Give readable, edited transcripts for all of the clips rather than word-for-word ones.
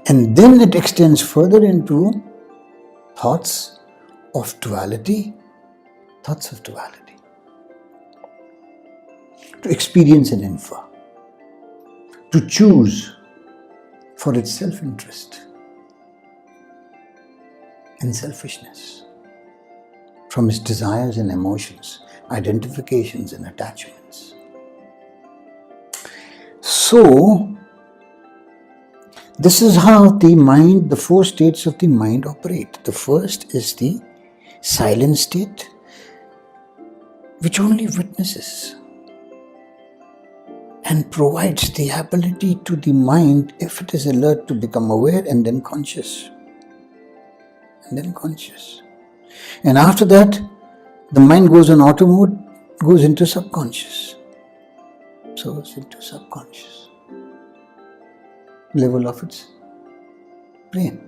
And then it extends further into thoughts of duality, to experience and infer, to choose for its self-interest and selfishness, from its desires and emotions, identifications and attachments. So, this is how the four states of the mind operate. The first is the silent state, which only witnesses and provides the ability to the mind, if it is alert, to become aware and then conscious. And after that, the mind goes on auto mode, goes into subconscious. So it's into subconscious level of its brain.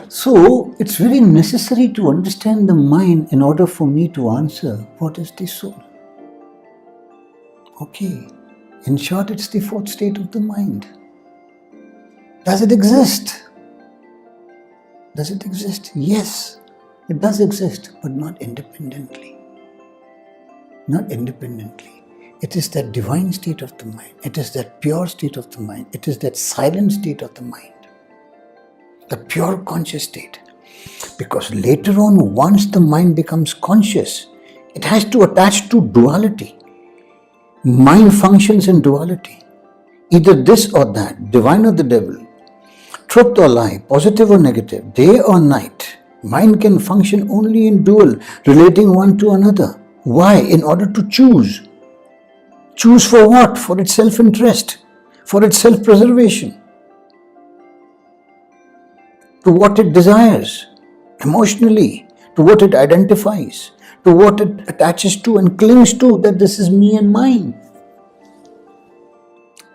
So it's very necessary to understand the mind in order for me to answer what is the soul. Okay, in short, it's the fourth state of the mind. Does it exist? Yes, it does exist, but not independently. It is that divine state of the mind. It is that pure state of the mind. It is that silent state of the mind. The pure conscious state. Because later on, once the mind becomes conscious, it has to attach to duality. Mind functions in duality. Either this or that, divine or the devil, truth or lie, positive or negative, day or night. Mind can function only in dual, relating one to another. Why? In order to choose. Choose for what? For its self-interest, for its self-preservation, to what it desires emotionally, to what it identifies, to what it attaches to and clings to, that this is me and mine.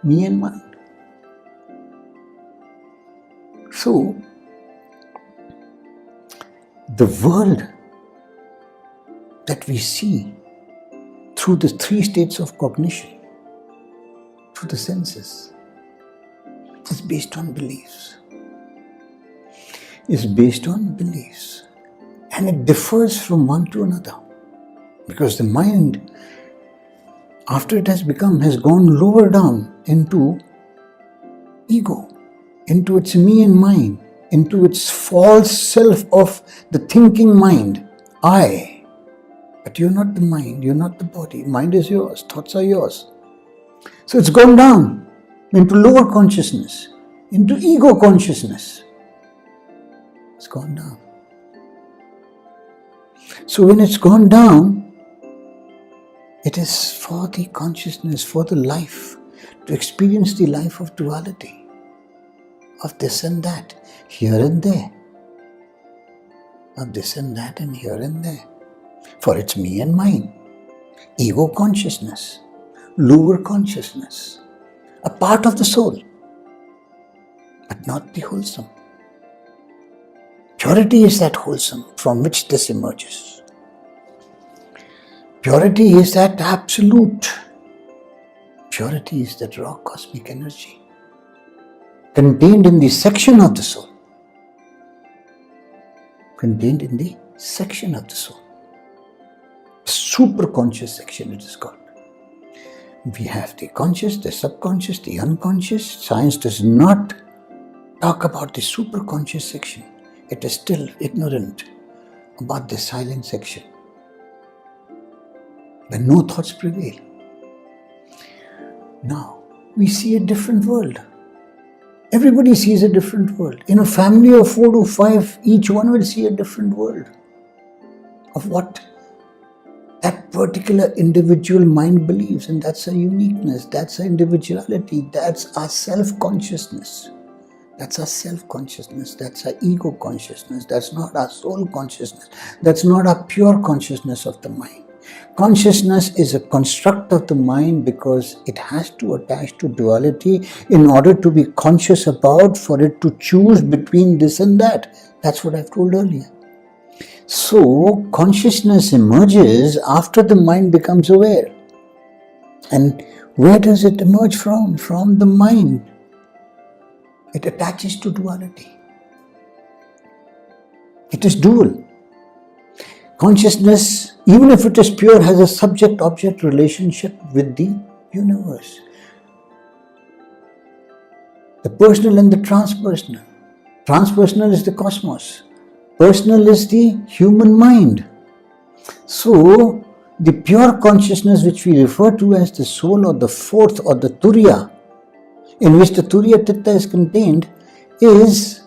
Me and mine. So, the world that we see through the three states of cognition, through the senses, is based on beliefs. And it differs from one to another. Because the mind, after it has gone lower down into ego, into its me and mine, into its false self of the thinking mind, I. But you're not the mind, you're not the body. Mind is yours, thoughts are yours. So it's gone down into lower consciousness, into ego consciousness. It's gone down. So when it's gone down, it is for the consciousness, for the life, to experience the life of duality, of this and that, here and there, of this and that and here and there. For it's me and mine, ego consciousness, lower consciousness, a part of the soul, but not the wholesome. Purity is that wholesome from which this emerges. Purity is that absolute. Purity is that raw cosmic energy contained in the section of the soul. Super conscious section it is called. We have the conscious, the subconscious, the unconscious. Science does not talk about the super conscious section. It is still ignorant about the silent section, when no thoughts prevail. Now, we see a different world. Everybody sees a different world. In a family of 4 to 5, each one will see a different world of what that particular individual mind believes, and that's our uniqueness, that's our individuality, that's our self-consciousness. That's our self-consciousness, that's our ego consciousness, that's not our soul consciousness, that's not our pure consciousness of the mind. Consciousness is a construct of the mind because it has to attach to duality in order to be conscious about, for it to choose between this and that. That's what I've told earlier. So, consciousness emerges after the mind becomes aware. And where does it emerge from? From the mind. It attaches to duality. It is dual. Consciousness, even if it is pure, has a subject-object relationship with the universe. The personal and the transpersonal. Transpersonal is the cosmos. Personal is the human mind. So, the pure consciousness which we refer to as the soul or the fourth or the Turiya, in which the Turiya Titta is contained, is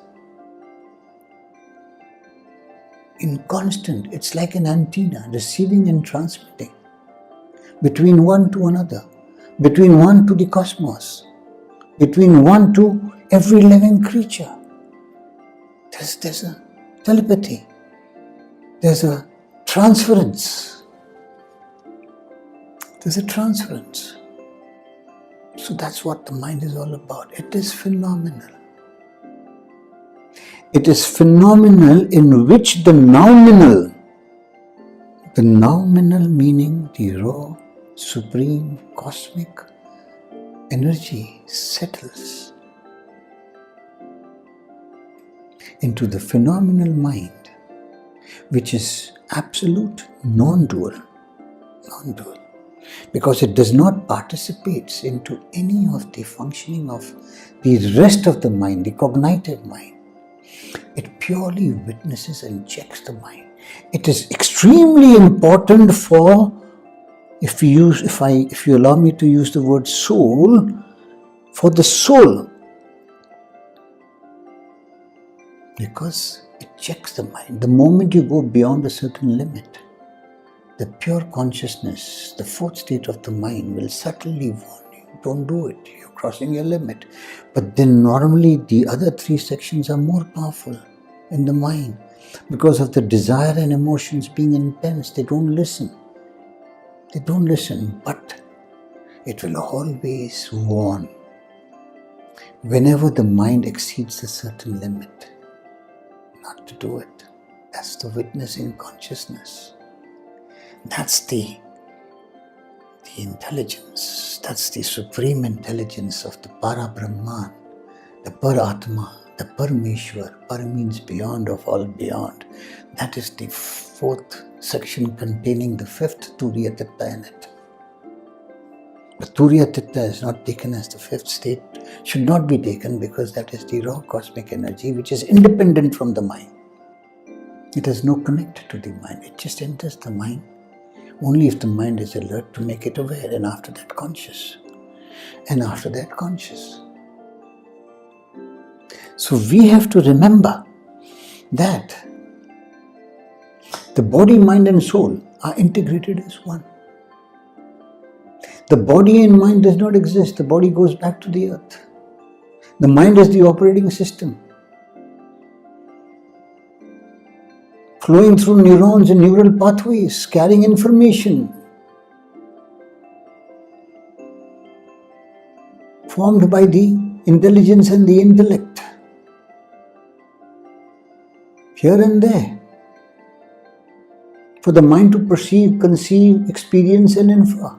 inconstant. It's like an antenna receiving and transmitting between one to another, between one to the cosmos, between one to every living creature. There's a telepathy. There's a transference. There's a transference. So that's what the mind is all about. It is phenomenal. It is phenomenal in which the noumenal meaning the raw, supreme, cosmic energy settles into the phenomenal mind, which is absolute, non-dual, because it does not participate into any of the functioning of the rest of the mind, the cognitive mind. It purely witnesses and checks the mind. It is extremely important for, if you allow me to use the word soul, for the soul, because it checks the mind. The moment you go beyond a certain limit, the pure consciousness, the fourth state of the mind, will subtly warn you, don't do it, you're crossing your limit. But then normally the other three sections are more powerful in the mind. Because of the desire and emotions being intense, they don't listen. But it will always warn whenever the mind exceeds a certain limit, not to do it. That's the witnessing consciousness. That's the intelligence. That's the supreme intelligence of the Parabrahman, the Paratma, the Parameshwar. Par means beyond of all beyond. That is the fourth section containing the fifth Turiya Titta in it. The Turiya Titta is not taken as the fifth state, should not be taken, because that is the raw cosmic energy which is independent from the mind. It has no connect to the mind. It just enters the mind only if the mind is alert to make it aware, and after that conscious. So we have to remember that the body, mind and soul are integrated as one. The body and mind does not exist. The body goes back to the earth. The mind is the operating system, flowing through neurons and neural pathways, carrying information, formed by the intelligence and the intellect, here and there, for the mind to perceive, conceive, experience and infer.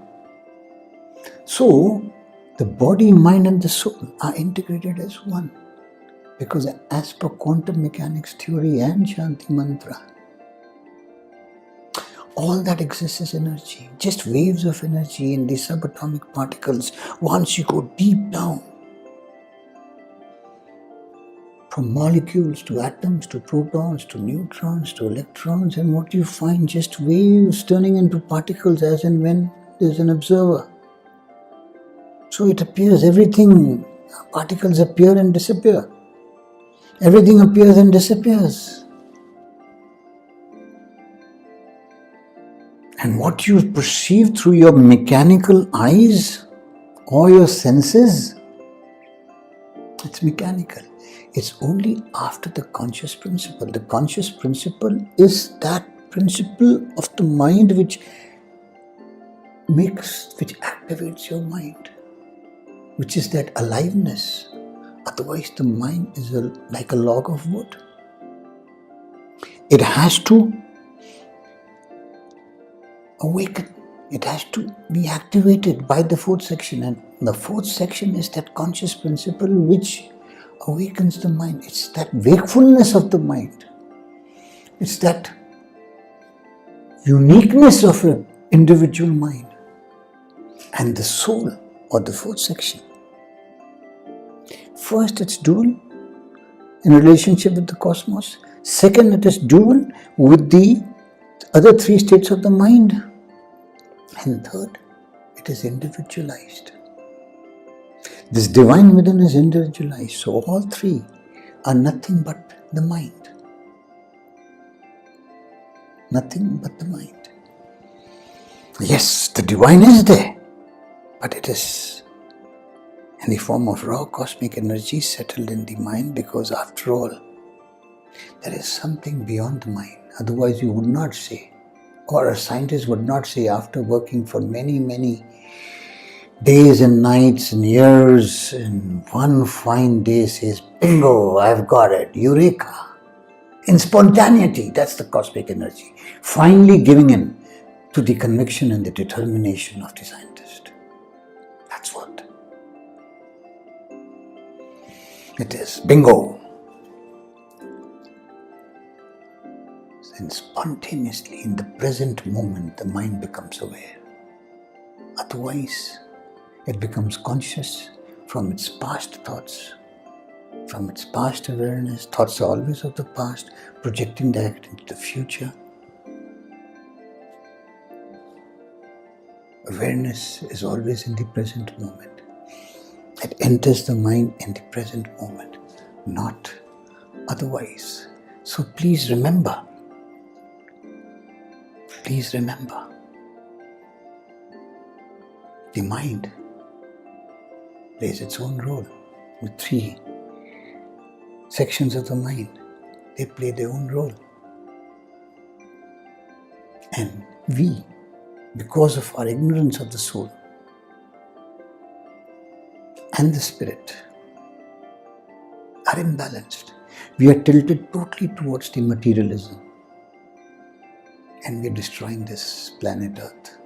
So, the body, mind and the soul are integrated as one, because as per quantum mechanics theory and Shanti Mantra, all that exists is energy, just waves of energy in the subatomic particles. Once you go deep down, from molecules to atoms to protons to neutrons to electrons, and what you find, just waves turning into particles as and when there's an observer. So it appears, everything, particles appear and disappear. Everything appears and disappears. And what you perceive through your mechanical eyes or your senses, it's mechanical. It's only after the conscious principle. The conscious principle is that principle of the mind which activates your mind, which is that aliveness. Otherwise, the mind is like a log of wood. It has to awaken. It has to be activated by the fourth section. And the fourth section is that conscious principle which awakens the mind. It's that wakefulness of the mind. It's that uniqueness of an individual mind. And the soul, or the fourth section. First, it's dual in relationship with the cosmos. Second, it is dual with the other three states of the mind. And third, it is individualized. This divine within is individualized. So all three are nothing but the mind. Nothing but the mind. Yes, the divine is there, but it is in the form of raw cosmic energy settled in the mind, because after all, there is something beyond the mind. Otherwise you would not say, or a scientist would not say, after working for many days and nights and years, and one fine day says, bingo, I've got it, eureka. In spontaneity, that's the cosmic energy. Finally giving in to the conviction and the determination of the scientist. That's what it is. Bingo. And spontaneously, in the present moment, the mind becomes aware. Otherwise, it becomes conscious from its past thoughts, from its past awareness. Thoughts are always of the past, projecting that into the future. Awareness is always in the present moment. It enters the mind in the present moment, not otherwise. So please remember, the mind plays its own role with three sections of the mind. They play their own role. And we, because of our ignorance of the soul and the spirit, are imbalanced. We are tilted totally towards the materialism. And we are destroying this planet Earth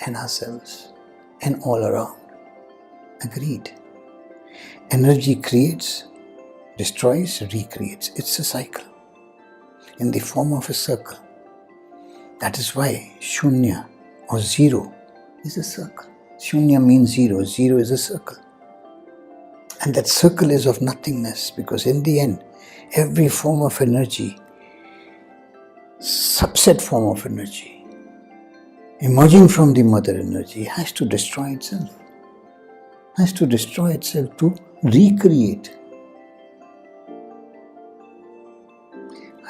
and ourselves and all around. Agreed. Energy creates, destroys, recreates. It's a cycle in the form of a circle. That is why Shunya or zero is a circle. Shunya means zero. Zero is a circle. And that circle is of nothingness, because in the end, every form of energy, subset form of energy, emerging from the mother energy, has to destroy itself. Has to destroy itself to recreate.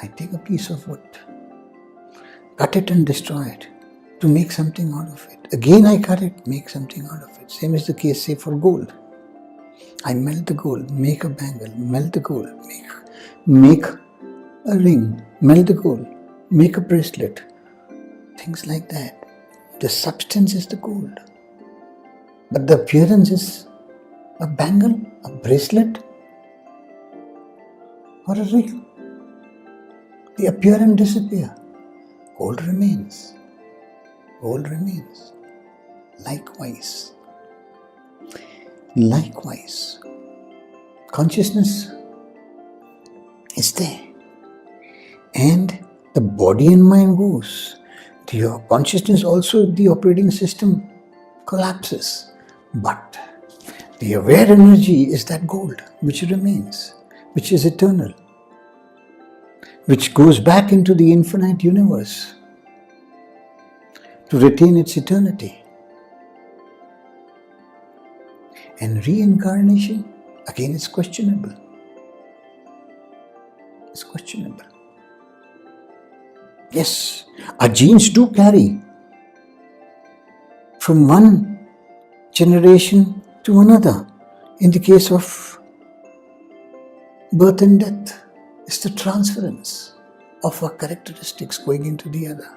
I take a piece of wood, cut it and destroy it to make something out of it. Again I cut it, make something out of it. Same is the case, say, for gold. I melt the gold, make a bangle, melt the gold, make a ring, melt the gold, make a bracelet. Things like that. The substance is the gold, but the appearance is a bangle, a bracelet, or a ring. They appear and disappear. Gold remains. Gold remains. Likewise, consciousness is there. And the body and mind goes. Your consciousness also, the operating system collapses. But the aware energy is that gold which remains, which is eternal, which goes back into the infinite universe to retain its eternity. And reincarnation, again, it's questionable. It's questionable. Yes, our genes do carry from one generation to another. In the case of birth and death, it's the transference of our characteristics going into the other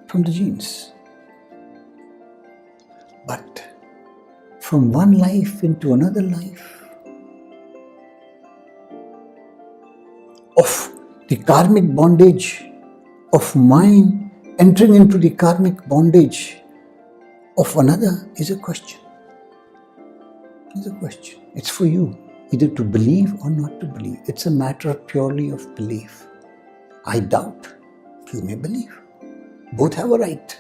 from the genes. But from one life into another life, of the karmic bondage of mine entering into the karmic bondage of another, is a question. It's a question. It's for you. either to believe or not to believe. It's a matter purely of belief. I doubt, you may believe. Both have a right.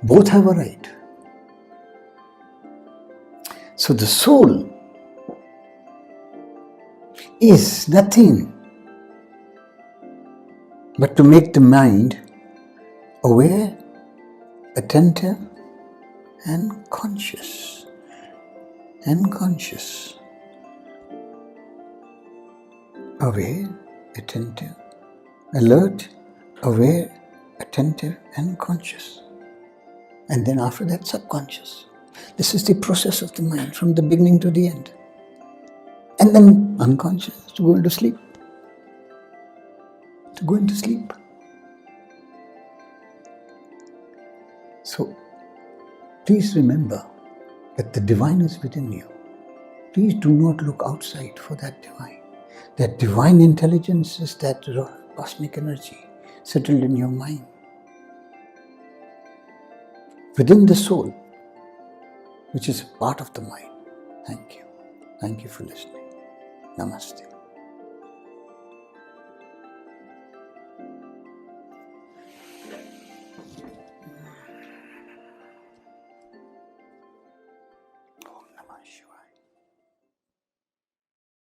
Both have a right. So the soul is nothing but to make the mind aware, attentive, and conscious. And conscious. Aware, attentive, alert, aware, attentive, and conscious. And then after that, subconscious. This is the process of the mind from the beginning to the end. And then unconscious, to go into sleep. To go into sleep. So, please remember that the divine is within you. Please do not look outside for that divine. That divine intelligence is that cosmic energy settled in your mind. Within the soul, which is a part of the mind. Thank you. Thank you for listening. Namaste.